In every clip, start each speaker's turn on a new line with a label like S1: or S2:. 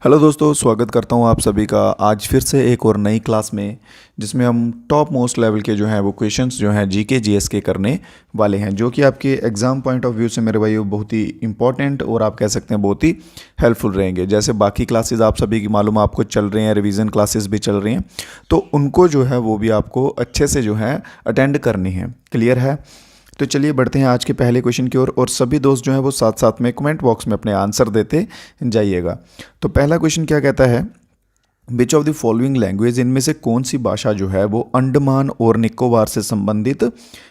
S1: Hello दोस्तों, स्वागत करता हूँ आप सभी का आज फिर से एक और नई क्लास में, जिसमें हम टॉप मोस्ट लेवल के जो हैं वो क्वेश्चंस जो हैं जीके जीएस के करने वाले हैं, जो कि आपके एग्ज़ाम पॉइंट ऑफ व्यू से मेरे भाई बहुत ही इंपॉर्टेंट और आप कह सकते हैं बहुत ही हेल्पफुल रहेंगे। जैसे बाकी क्लासेस आप सभी की मालूम आपको चल रही हैं, रिवीजन क्लासेस भी चल रही हैं, तो उनको जो है वो भी आपको अच्छे से जो है अटेंड करनी है। क्लियर है? तो चलिए बढ़ते हैं आज के पहले क्वेश्चन की ओर और सभी दोस्त जो हैं वो साथ साथ में कमेंट बॉक्स में अपने आंसर देते जाइएगा। तो पहला क्वेश्चन क्या कहता है, which of the following language, इनमें से कौन सी भाषा जो है वो अंडमान और निकोबार से संबंधित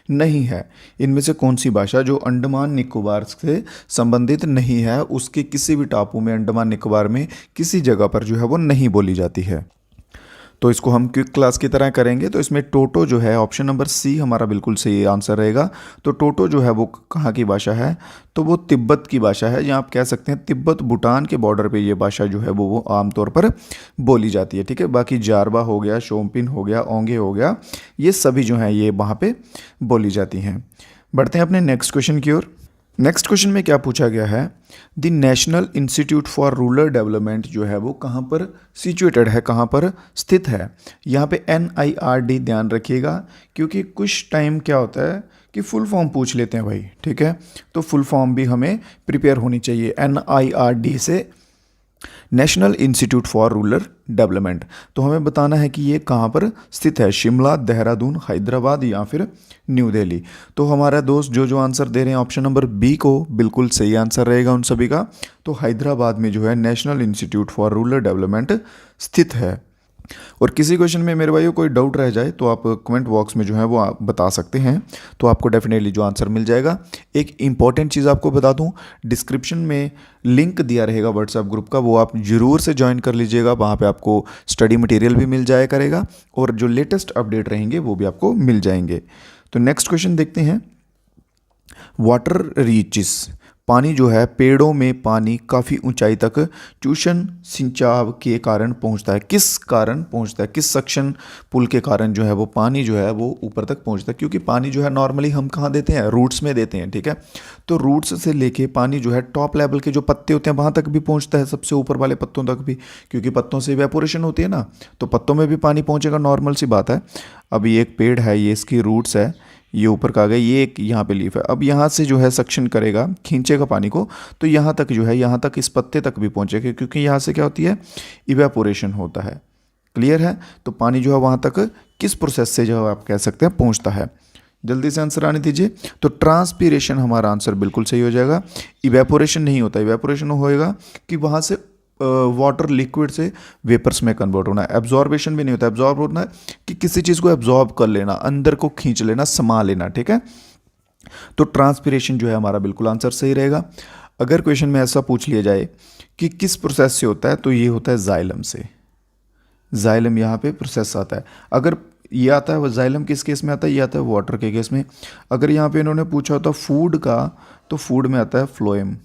S1: नहीं है। इनमें से कौन सी भाषा जो अंडमान निकोबार से संबंधित नहीं है, उसके किसी भी टापू में अंडमान निकोबार में किसी जगह पर जो है वो नहीं बोली जाती है। तो इसको हम क्विक क्लास की तरह करेंगे। तो इसमें टोटो जो है, ऑप्शन नंबर सी हमारा बिल्कुल सही आंसर रहेगा। तो टोटो जो है वो कहाँ की भाषा है, तो वो तिब्बत की भाषा है, या आप कह सकते हैं तिब्बत भूटान के बॉर्डर पे ये भाषा जो है वो आमतौर पर बोली जाती है। ठीक है, बाकी जारवा हो गया, शोम्पिन हो गया, ओंगे हो गया, ये सभी जो हैं ये वहाँ पे बोली जाती हैं। बढ़ते हैं अपने नेक्स्ट क्वेश्चन की ओर। नेक्स्ट क्वेश्चन में क्या पूछा गया है, the national institute for rural development जो है वो कहाँ पर सिचुएटेड है, कहाँ पर स्थित है। यहाँ पे NIRD ध्यान रखिएगा, क्योंकि कुछ टाइम क्या होता है कि फुल फॉर्म पूछ लेते हैं भाई। ठीक है, तो फुल फॉर्म भी हमें प्रिपेयर होनी चाहिए। NIRD से national institute for rural development, तो हमें बताना है कि ये कहाँ पर स्थित है, शिमला, देहरादून, हैदराबाद या फिर न्यू दिल्ली। तो हमारा दोस्त जो जो आंसर दे रहे हैं ऑप्शन नंबर बी को बिल्कुल सही आंसर रहेगा उन सभी का। तो हैदराबाद में जो है national institute for rural development स्थित है। और किसी क्वेश्चन में मेरे भाइयों कोई डाउट रह जाए तो आप कमेंट बॉक्स में जो है वो आप बता सकते हैं, तो आपको डेफिनेटली जो आंसर मिल जाएगा। एक इंपॉर्टेंट चीज़ आपको बता दूं, डिस्क्रिप्शन में लिंक दिया रहेगा व्हाट्सएप ग्रुप का, वो आप ज़रूर से ज्वाइन कर लीजिएगा। वहाँ पे आपको स्टडी मटेरियल भी मिल जाया करेगा और जो लेटेस्ट अपडेट रहेंगे वो भी आपको मिल जाएंगे। तो नेक्स्ट क्वेश्चन देखते हैं। वाटर रीचिस, पानी जो है, पेड़ों में पानी काफ़ी ऊंचाई तक चूषण सिंचाव के कारण पहुंचता है। किस कारण पहुंचता है, किस सक्शन पुल के कारण जो है वो पानी जो है वो ऊपर तक पहुंचता है। क्योंकि पानी जो है नॉर्मली हम कहाँ देते हैं, रूट्स में देते हैं। ठीक है, तो रूट्स से लेके पानी जो है टॉप लेवल के जो पत्ते होते हैं वहाँ तक भी पहुँचता है, सबसे ऊपर वाले पत्तों तक भी, क्योंकि पत्तों से इवेपोरेशन होती है ना, तो पत्तों में भी पानी पहुँचेगा, नॉर्मल सी बात है। अब ये एक पेड़ है, ये इसकी रूट्स है, ये ऊपर का आ गया, ये एक यहाँ पे लीफ है। अब यहाँ से जो है सक्शन करेगा, खींचेगा पानी को, तो यहाँ तक जो है, यहाँ तक इस पत्ते तक भी पहुँचेगा, क्योंकि यहाँ से क्या होती है, इवेपोरेशन होता है। क्लियर है? तो पानी जो है वहाँ तक किस प्रोसेस से जो है आप कह सकते हैं पहुँचता है। जल्दी से आंसर आने दीजिए। तो ट्रांसपीरेशन हमारा आंसर बिल्कुल सही हो जाएगा। इवेपोरेशन नहीं होता, इवेपोरेशन होएगा कि वहाँ से वाटर लिक्विड से वेपर्स में कन्वर्ट होना है। एब्जॉर्बेशन भी नहीं होता, एब्जॉर्ब होना है कि किसी चीज़ को एब्जॉर्ब कर लेना, अंदर को खींच लेना, समा लेना। ठीक है, तो ट्रांसपीरेशन जो है हमारा बिल्कुल आंसर सही रहेगा। अगर क्वेश्चन में ऐसा पूछ लिया जाए कि किस प्रोसेस से होता है, तो ये होता है जाइलम से। जाइलम यहाँ पे प्रोसेस आता है। अगर ये आता है, वो जाइलम किस केस में आता है, ये आता है वाटर के केस में। अगर यहाँ पे इन्होंने पूछा होता फूड का, तो फूड में आता है फ्लोएम।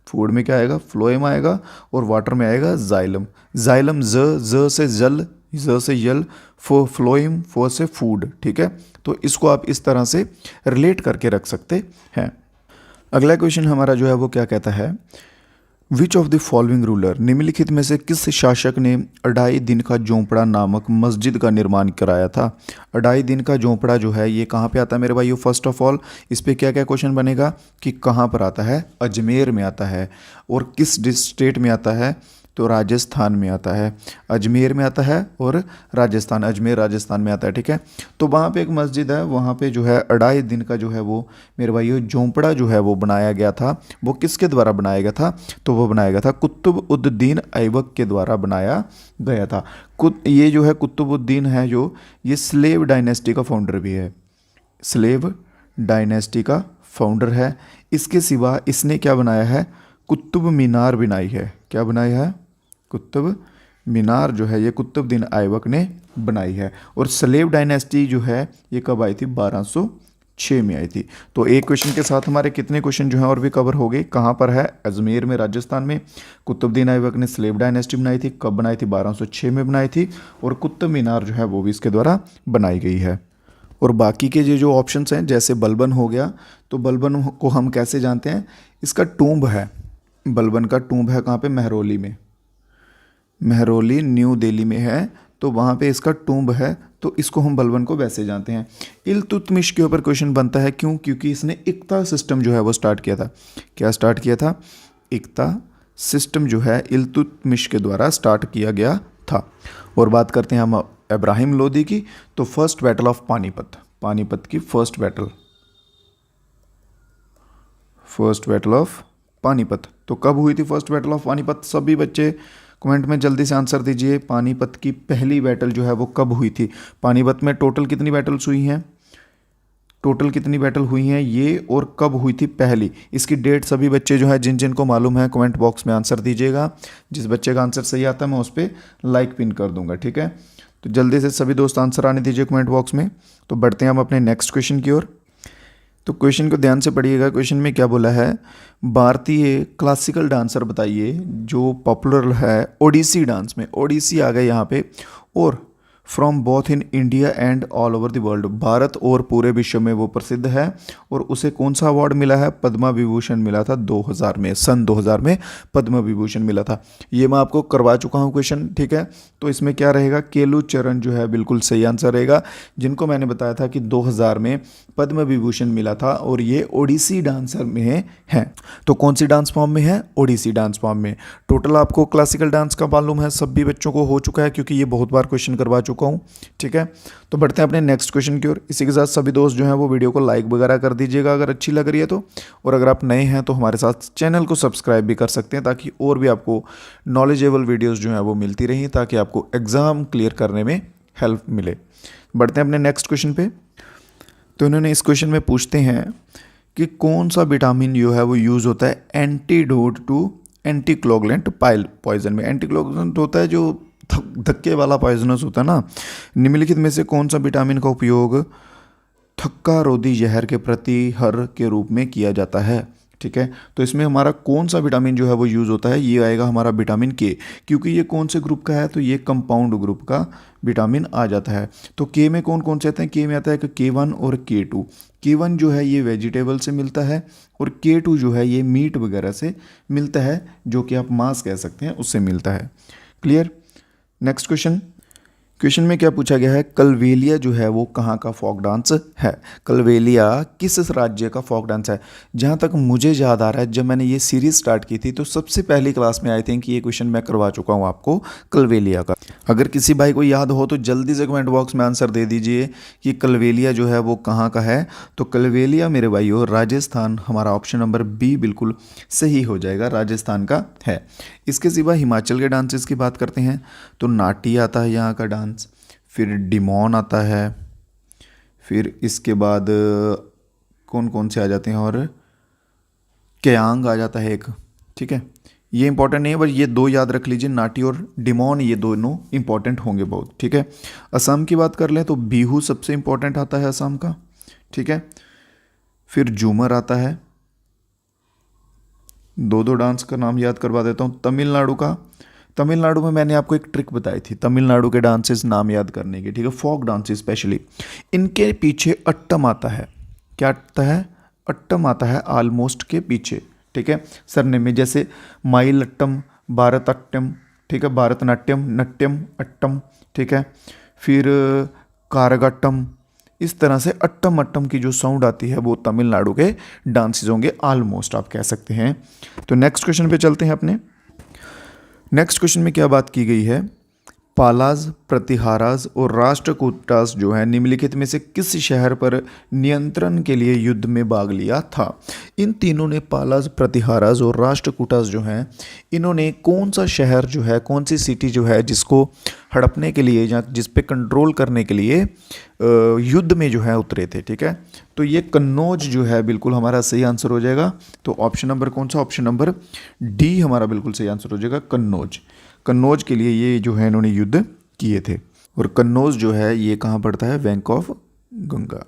S1: फूड में क्या आएगा, फ्लोएम आएगा, और वाटर में आएगा जाइलम। जाइलम ज से जल, ज से जल, फ्लोएम फो से फूड। ठीक है, तो इसको आप इस तरह से रिलेट करके रख सकते हैं। अगला क्वेश्चन हमारा जो है वो क्या कहता है, which of the following ruler, निम्नलिखित में से किस शासक ने अढ़ाई दिन का झोंपड़ा नामक मस्जिद का निर्माण कराया था। अढ़ाई दिन का झोंपड़ा जो है ये कहाँ पे आता है मेरे भाइयों। फर्स्ट ऑफ ऑल इस पे क्या क्या क्वेश्चन बनेगा कि कहाँ पर आता है, अजमेर में आता है। और किस स्टेट में आता है, तो राजस्थान में आता है। अजमेर में आता है और राजस्थान, अजमेर राजस्थान में आता है। ठीक है, तो वहाँ पे एक मस्जिद है, वहाँ पे जो है अढ़ाई दिन का जो है वो मेरे भाइयों झोंपड़ा जो है वो बनाया गया था। वो किसके द्वारा बनाया गया था, तो वो बनाया गया था कुतुब उद दीन ऐबक के द्वारा बनाया गया था। ये जो है कुतुब उद दीन है जो, ये स्लेव डायनेस्टी का फाउंडर भी है, स्लेव डायनेस्टी का फाउंडर है। इसके सिवा इसने क्या बनाया है, कुतुब मीनार बनाई है। क्या बनाया है, कुतुब मीनार जो है ये कुतुबुद्दीन ऐबक ने बनाई है। और स्लेव डायनेस्टी जो है ये कब आई थी, 1206 में आई थी। तो एक क्वेश्चन के साथ हमारे कितने क्वेश्चन जो हैं और भी कवर हो गए। कहाँ पर है, अजमेर में राजस्थान में। कुतुबुद्दीन ऐबक ने स्लेव डायनेस्टी बनाई थी, कब बनाई थी, 1206 में बनाई थी। और कुतुब मीनार जो है वो भी इसके द्वारा बनाई गई है। और बाकी के जो ऑप्शंस हैं, जैसे बलबन हो गया, तो बलबन को हम कैसे जानते हैं, इसका टूम्ब है, बलबन का टूम्ब है कहाँ पे, महरौली में। मेहरौली न्यू दिल्ली में है, तो वहाँ पे इसका टूम्ब है, तो इसको हम बलबन को वैसे जानते हैं। इल्तुतमिश के ऊपर क्वेश्चन बनता है, क्यों? क्योंकि इसने इक्ता सिस्टम जो है वो स्टार्ट किया था। क्या स्टार्ट किया था? इक्ता सिस्टम जो है इल्तुतमिश के द्वारा स्टार्ट किया गया था। और बात करते हैं हम इब्राहिम लोदी की, तो first battle of Panipat, Panipat की फर्स्ट बैटल ऑफ पानीपत, तो कब हुई थी फर्स्ट बैटल ऑफ पानीपत? सभी बच्चे कमेंट में जल्दी से आंसर दीजिए। पानीपत की पहली बैटल जो है वो कब हुई थी? पानीपत में टोटल कितनी बैटल्स हुई हैं? टोटल कितनी बैटल हुई हैं ये, और कब हुई थी पहली? इसकी डेट सभी बच्चे जो है जिन जिन को मालूम है कमेंट बॉक्स में आंसर दीजिएगा। जिस बच्चे का आंसर सही आता है मैं उस पर लाइक पिन कर दूंगा, ठीक है? तो जल्दी से सभी दोस्त आंसर आने दीजिए कमेंट बॉक्स में। तो बढ़ते हैं हम अपने नेक्स्ट क्वेश्चन की ओर। तो क्वेश्चन को ध्यान से पढ़िएगा। क्वेश्चन में क्या बोला है? भारतीय क्लासिकल डांसर बताइए जो पॉपुलर है ओडिसी डांस में। ओडिसी आ गए यहाँ पे, और from both in India and all over the world, Bharat और पूरे विश्व में वो प्रसिद्ध है। और उसे कौन सा अवार्ड मिला है? पद्मा विभूषण मिला था 2000 में, सन 2000 में पद्मा विभूषण मिला था। ये मैं आपको करवा चुका हूँ क्वेश्चन, ठीक है? तो इसमें क्या रहेगा? केलू चरण जो है बिल्कुल सही आंसर रहेगा, जिनको मैंने बताया था कि 2000 में पद्म विभूषण मिला था, और ये ओडिसी डांसर में है। तो कौन सी डांस फॉर्म में है? ओडिसी डांस फॉर्म में। टोटल आपको क्लासिकल डांस का मालूम है, सभी बच्चों को हो चुका है, क्योंकि ये बहुत बार क्वेश्चन करवा चुका हूँ, ठीक है? तो बढ़ते हैं अपने नेक्स्ट क्वेश्चन की ओर। इसी के साथ सभी दोस्त जो हैं वो वीडियो को लाइक वगैरह कर दीजिएगा अगर अच्छी लग रही है तो। और अगर आप नए हैं तो हमारे साथ चैनल को सब्सक्राइब भी कर सकते हैं, ताकि और भी आपको नॉलेजेबल वीडियोज़ जो हैं वो मिलती रहें, ताकि आपको एग्ज़ाम क्लियर करने में हेल्प मिले। बढ़ते हैं अपने नेक्स्ट क्वेश्चन पे। तो इन्होंने इस क्वेश्चन में पूछते हैं कि कौन सा विटामिन जो है वो यूज़ होता है एंटीडोट टू एंटीकोगुलेंट पॉइजन में। एंटीकोगुलेंट होता है जो धक्के वाला पॉइजनस होता है ना। निम्नलिखित में से कौन सा विटामिन का उपयोग थक्का रोधी जहर के प्रतिहर के रूप में किया जाता है? ठीक है, तो इसमें हमारा कौन सा विटामिन जो है वो यूज़ होता है? ये आएगा हमारा विटामिन के, क्योंकि ये कौन से ग्रुप का है? तो ये कंपाउंड ग्रुप का विटामिन आ जाता है। तो के में कौन कौन से आते हैं? के में आता है K1 और K2। K1 जो है ये वेजिटेबल से मिलता है, और K2 जो है ये मीट वगैरह से मिलता है, जो कि आप मांस कह सकते हैं, उससे मिलता है। क्लियर? नेक्स्ट क्वेश्चन में क्या पूछा गया है? कलवेलिया जो है वो कहाँ का फोक डांस है? कलवेलिया किस राज्य का फोक डांस है? जहाँ तक मुझे याद आ रहा है, जब मैंने ये सीरीज स्टार्ट की थी तो सबसे पहली क्लास में आई थिंक ये क्वेश्चन मैं करवा चुका हूँ आपको कलवेलिया का। अगर किसी भाई को याद हो तो जल्दी से कमेंट बॉक्स में आंसर दे दीजिए कि कलवेलिया जो है वो कहाँ का है। तो कलवेलिया मेरे भाइयों राजस्थान, हमारा ऑप्शन नंबर बी बिल्कुल सही हो जाएगा, राजस्थान का है। इसके सिवा हिमाचल के डांसेस की बात करते हैं तो नाटी आता है यहाँ का डांस, फिर डिमोन आता है, फिर इसके बाद कौन कौन से आ जाते हैं, और क्यांग आ जाता है एक, ठीक है? ये इंपॉर्टेंट नहीं है, बस ये दो याद रख लीजिए, नाटी और डिमोन, ये दोनों इंपॉर्टेंट होंगे बहुत, ठीक है? असम की बात कर लें तो बिहू सबसे इंपॉर्टेंट आता है असम का, ठीक है? फिर झूमर आता है, दो डांस का नाम याद करवा देता हूँ। तमिलनाडु का, तमिलनाडु में मैंने आपको एक ट्रिक बताई थी तमिलनाडु के डांसेस नाम याद करने की, ठीक है? फोक डांसेस स्पेशली, इनके पीछे अट्टम आता है। क्या आता है? अट्टम आता है ऑलमोस्ट के पीछे, ठीक है? सरनेम में, जैसे माइलट्टम, भारतनाट्यम, ठीक है? भारतनाट्यम, नट्यम, अट्टम, ठीक है? फिर कारगाट्टम, इस तरह से अट्टम अट्टम की जो साउंड आती है वो तमिलनाडु के डांसेस होंगे ऑलमोस्ट, आप कह सकते हैं। तो नेक्स्ट क्वेश्चन पे चलते हैं अपने। नेक्स्ट क्वेश्चन में क्या बात की गई है? पालाज, प्रतिहाराज और राष्ट्रकूटास जो है निम्नलिखित में से किस शहर पर नियंत्रण के लिए युद्ध में भाग लिया था? इन तीनों ने, पालाज, प्रतिहाराज और राष्ट्रकूटास जो हैं, इन्होंने कौन सा शहर जो है, कौन सी सिटी जो है जिसको हड़पने के लिए या जिस पे कंट्रोल करने के लिए युद्ध में जो है उतरे थे, ठीक है? तो ये कन्नौज जो है बिल्कुल हमारा सही आंसर हो जाएगा। तो ऑप्शन नंबर कौन सा? ऑप्शन नंबर डी हमारा बिल्कुल सही आंसर हो जाएगा, कन्नौज। कन्नौज के लिए ये जो है इन्होंने युद्ध किए थे। और कन्नौज जो है ये कहाँ पड़ता है? बैंक ऑफ गंगा,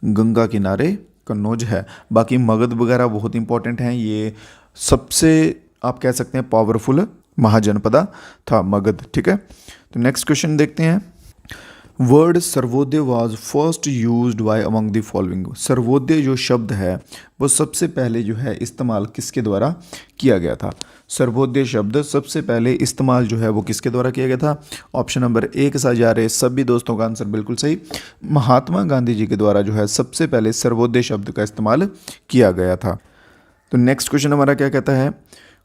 S1: गंगा किनारे कन्नौज है। बाकी मगध वगैरह बहुत इंपॉर्टेंट हैं, ये सबसे आप कह सकते हैं पावरफुल महाजनपदा था मगध, ठीक है? तो नेक्स्ट क्वेश्चन देखते हैं। Word Sarvodaya was first used by among the following. Sarvodaya जो शब्द है वो सबसे पहले जो है इस्तेमाल किसके द्वारा किया गया था? सर्वोदय शब्द सबसे पहले इस्तेमाल जो है वो किसके द्वारा किया गया था? ऑप्शन नंबर ए के साथ जा रहे सभी दोस्तों का आंसर बिल्कुल सही, महात्मा गांधी जी के द्वारा जो है सबसे पहले सर्वोदय शब्द का इस्तेमाल किया गया था। तो नेक्स्ट क्वेश्चन हमारा क्या कहता है?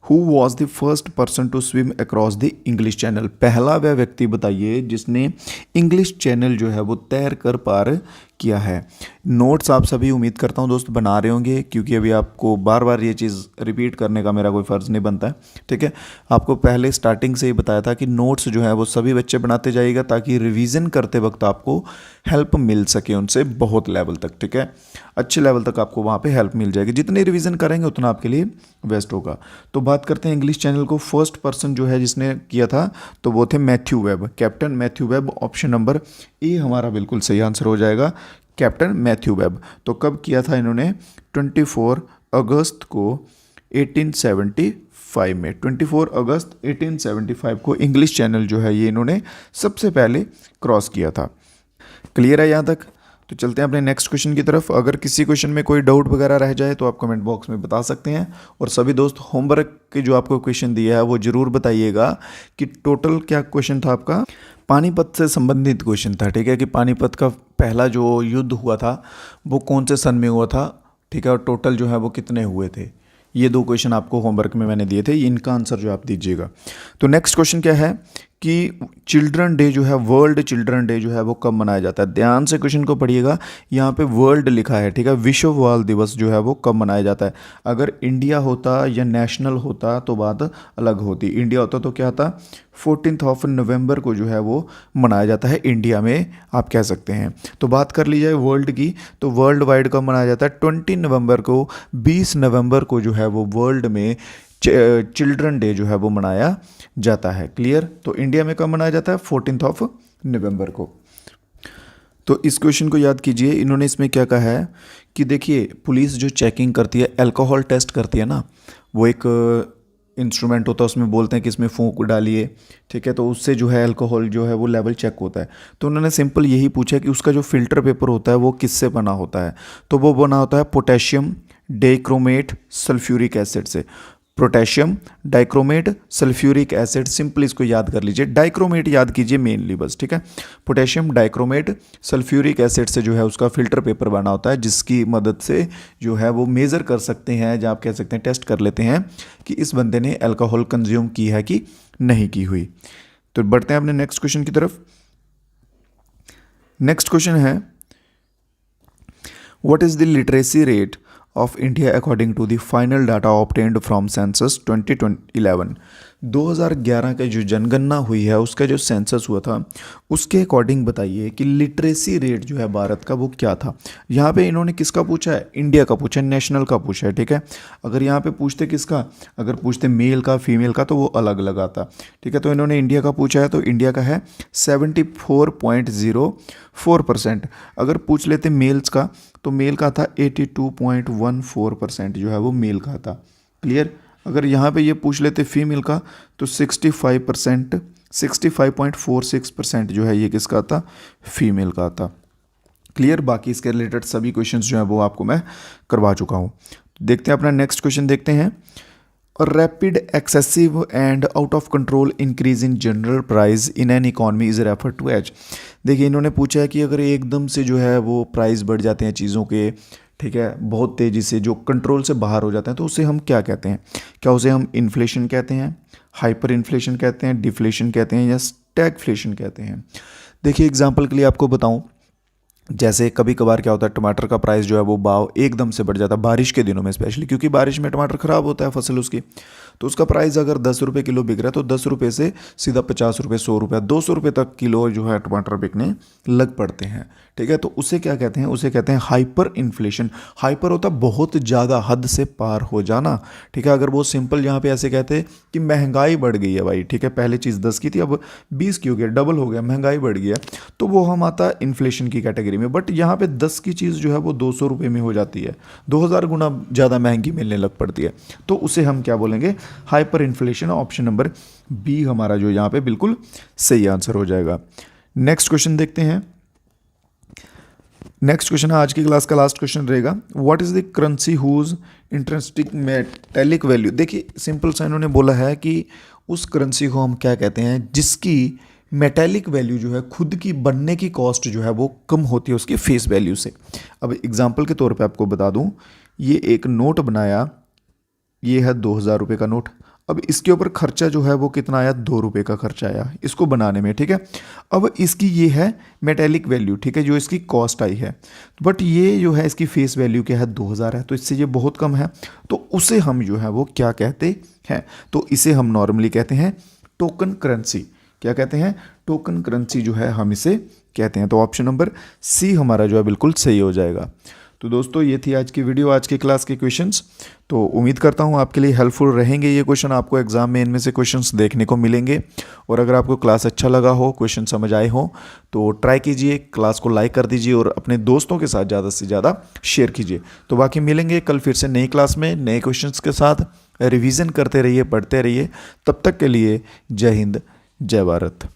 S1: Who was the first person to swim across the English channel. पहला वह व्यक्ति बताइए जिसने इंग्लिश चैनल जो है वो तैर कर पार किया है। नोट्स आप सभी उम्मीद करता हूँ दोस्त बना रहे होंगे, क्योंकि अभी आपको बार बार ये चीज़ रिपीट करने का मेरा कोई फ़र्ज़ नहीं बनता है। ठीक है, आपको पहले स्टार्टिंग से ही बताया था कि नोट्स जो है वो सभी बच्चे बनाते जाइएगा, ताकि रिवीजन करते वक्त आपको हेल्प मिल सके उनसे बहुत लेवल तक। ठीक है, अच्छे लेवल तक आपको वहाँ पे हेल्प मिल जाएगी। जितनी रिवीजन करेंगे उतना आपके लिए बेस्ट होगा। तो बात करते हैं इंग्लिश चैनल को फर्स्ट पर्सन जो है जिसने किया था, तो वो थे Matthew web, captain Matthew web. Option number A हमारा बिल्कुल सही आंसर हो जाएगा, कैप्टन मैथ्यू वेब। तो कब किया था इन्होंने? 24 अगस्त को 1875 में। 24 अगस्त 1875 को इंग्लिश चैनल जो है ये इन्होंने सबसे पहले क्रॉस किया था। क्लियर है यहाँ तक? तो चलते हैं अपने नेक्स्ट क्वेश्चन की तरफ। अगर किसी क्वेश्चन में कोई डाउट वगैरह रह जाए तो आप कमेंट बॉक्स में बता सकते हैं। और सभी दोस्त होमवर्क के जो आपको क्वेश्चन दिया है वो ज़रूर बताइएगा कि टोटल क्या क्वेश्चन था आपका। पानीपत से संबंधित क्वेश्चन था। ठीक है, कि पानीपत का पहला जो युद्ध हुआ था वो कौन से सन में हुआ था? ठीक है, और टोटल जो है वो कितने हुए थे? ये दो क्वेश्चन आपको होमवर्क में मैंने दिए थे, इनका आंसर जो आप दीजिएगा। तो नेक्स्ट क्वेश्चन क्या है कि चिल्ड्रन डे जो है, वर्ल्ड चिल्ड्रन डे जो है वो कब मनाया जाता है? ध्यान से क्वेश्चन को पढ़िएगा, यहाँ पे वर्ल्ड लिखा है। ठीक है, विश्व बाल दिवस जो है वो कब मनाया जाता है? अगर इंडिया होता या नेशनल होता तो बात अलग होती। इंडिया होता तो क्या था? 14 नवंबर को जो है वो मनाया जाता है इंडिया में, आप कह सकते हैं। तो बात कर ली जाए वर्ल्ड की, तो वर्ल्ड वाइड कब मनाया जाता है? 20 नवंबर को, 20 नवंबर को जो है वो वर्ल्ड में चिल्ड्रन डे जो है वो मनाया जाता है। क्लियर? तो इंडिया में कब मनाया जाता है? 14 नवंबर को। तो इस क्वेश्चन को याद कीजिए। इन्होंने इसमें क्या कहा है कि देखिए, पुलिस जो चेकिंग करती है, अल्कोहल टेस्ट करती है ना, वो एक इंस्ट्रूमेंट होता है, उसमें बोलते हैं कि इसमें फूंक डालिए। ठीक है, तो उससे जो है अल्कोहल जो है वो लेवल चेक होता है। तो उन्होंने सिंपल यही पूछा कि उसका जो फिल्टर पेपर होता है वो किससे बना होता है? तो वो बना होता है पोटेशियम डाइक्रोमेट सल्फ्यूरिक एसिड से। Potassium dichromate sulphuric acid, simple इसको याद कर लीजिए, डाइक्रोमेट याद कीजिए मेनली बस। ठीक है, पोटेशियम डाइक्रोमेट सल्फ्यूरिक एसिड से जो है उसका फिल्टर पेपर बना होता है, जिसकी मदद से जो है वो मेज़र कर सकते हैं, या आप कह सकते हैं टेस्ट कर लेते हैं कि इस बंदे ने अल्कोहल कंज्यूम की है कि नहीं की हुई। तो बढ़ते हैं अपने नेक्स्ट क्वेश्चन की तरफ। नेक्स्ट क्वेश्चन है, what is the literacy rate of India according to the final data obtained from census 2011। 2011 का जो जनगणना हुई है, उसका जो सेंसस हुआ था, उसके अकॉर्डिंग बताइए कि लिटरेसी रेट जो है भारत का वो क्या था। यहाँ पे इन्होंने किसका पूछा है? इंडिया का पूछा है, नेशनल का पूछा है। ठीक है, अगर यहाँ पे पूछते किसका, अगर पूछते मेल का फीमेल का तो वो अलग अलग आता। ठीक है, तो इन्होंने इंडिया का पूछा है, तो इंडिया का है 74.04%। अगर पूछ लेते मेल्स का, तो मेल का था 82.14% जो है वो मेल का था। क्लियर? अगर यहाँ पे ये पूछ लेते फीमेल का, तो 65.46% जो है ये किसका था? फीमेल का था। क्लियर? बाकी इसके रिलेटेड सभी क्वेश्चंस जो है वो आपको मैं करवा चुका हूँ। देखते हैं अपना नेक्स्ट क्वेश्चन देखते हैं। Rapid excessive and out of control increase in general price in an economy is refer to as. देखिए, इन्होंने पूछा है कि अगर एकदम से जो है वो प्राइस बढ़ जाते हैं चीज़ों के, ठीक है, बहुत तेज़ी से, जो कंट्रोल से बाहर हो जाते हैं, तो उसे हम क्या कहते हैं? क्या उसे हम इन्फ्लेशन कहते हैं, हाइपर इन्फ्लेशन कहते हैं, डिफ्लेशन कहते हैं, या स्टैगफ्लेशन कहते हैं? देखिए, एग्जांपल के लिए आपको बताऊं, जैसे कभी कभार क्या होता है, टमाटर का प्राइस जो है वो भाव एकदम से बढ़ जाता है बारिश के दिनों में स्पेशली, क्योंकि बारिश में टमाटर ख़राब होता है फसल उसकी। तो उसका प्राइस अगर 10 रुपये किलो बिक रहा है, तो 10 रुपये से सीधा 50 रुपये, 100 रुपये, 200 रुपये तक किलो जो है टमाटर बिकने लग पड़ते हैं। ठीक है, तो उसे क्या कहते हैं? उसे कहते हैं हाइपर इन्फ्लेशन। हाइपर होता है बहुत ज़्यादा, हद से पार हो जाना। ठीक है, अगर वो सिंपल यहाँ पे ऐसे कहते हैं कि महंगाई बढ़ गई है भाई, ठीक है, पहले चीज़ 10 की थी अब 20 की हो गया, डबल हो गया, महंगाई बढ़ गया, तो वो हम आता है इन्फ्लेशन की कैटेगरी में। बट यहाँ पे 10 की चीज़ जो है वो 200 रुपये में हो जाती है, 2000 गुना ज़्यादा महंगी मिलने लग पड़ती है, तो उसे हम क्या बोलेंगे? Hyper inflation. Option number B हमारा जो यहाँ पे बिल्कुल सही आंसर हो जाएगा। नेक्स्ट क्वेश्चन देखते हैं। नेक्स्ट क्वेश्चन है आज की क्लास का लास्ट क्वेश्चन रहेगा, what is the currency whose intrinsic metallic value. देखिए सिंपल सा इन्होंने बोला है कि उस करेंसी को हम क्या कहते हैं जिसकी मेटेलिक वैल्यू जो है खुद की बनने की कॉस्ट जो है वो कम होती है उसकी फेस वैल्यू से। अब एग्जांपल के तौर पे आपको बता दूं, ये एक नोट बनाया, ये है 2000 रुपये का नोट। अब इसके ऊपर खर्चा जो है वो कितना आया, 2 रुपये का खर्चा आया इसको बनाने में, ठीक है। अब इसकी ये है मेटेलिक वैल्यू, ठीक है, जो इसकी कॉस्ट आई है, बट ये जो है इसकी फेस वैल्यू क्या है, 2000 है, तो इससे ये बहुत कम है। तो उसे हम जो है वो क्या कहते हैं, तो इसे हम नॉर्मली कहते हैं टोकन करेंसी। क्या कहते हैं, टोकन करेंसी जो है हम इसे कहते हैं। तो ऑप्शन नंबर सी हमारा जो है बिल्कुल सही हो जाएगा। तो दोस्तों ये थी आज की वीडियो, आज की क्लास के क्वेश्चंस। तो उम्मीद करता हूँ आपके लिए हेल्पफुल रहेंगे ये क्वेश्चन, आपको एग्जाम में इनमें से क्वेश्चंस देखने को मिलेंगे। और अगर आपको क्लास अच्छा लगा हो, क्वेश्चन समझ आए हो, तो ट्राई कीजिए, क्लास को लाइक कर दीजिए और अपने दोस्तों के साथ ज़्यादा से ज़्यादा शेयर कीजिए। तो बाकी मिलेंगे कल फिर से नई क्लास में नए क्वेश्चंस के साथ। रिवीजन करते रहिए, पढ़ते रहिए। तब तक के लिए जय हिंद, जय भारत।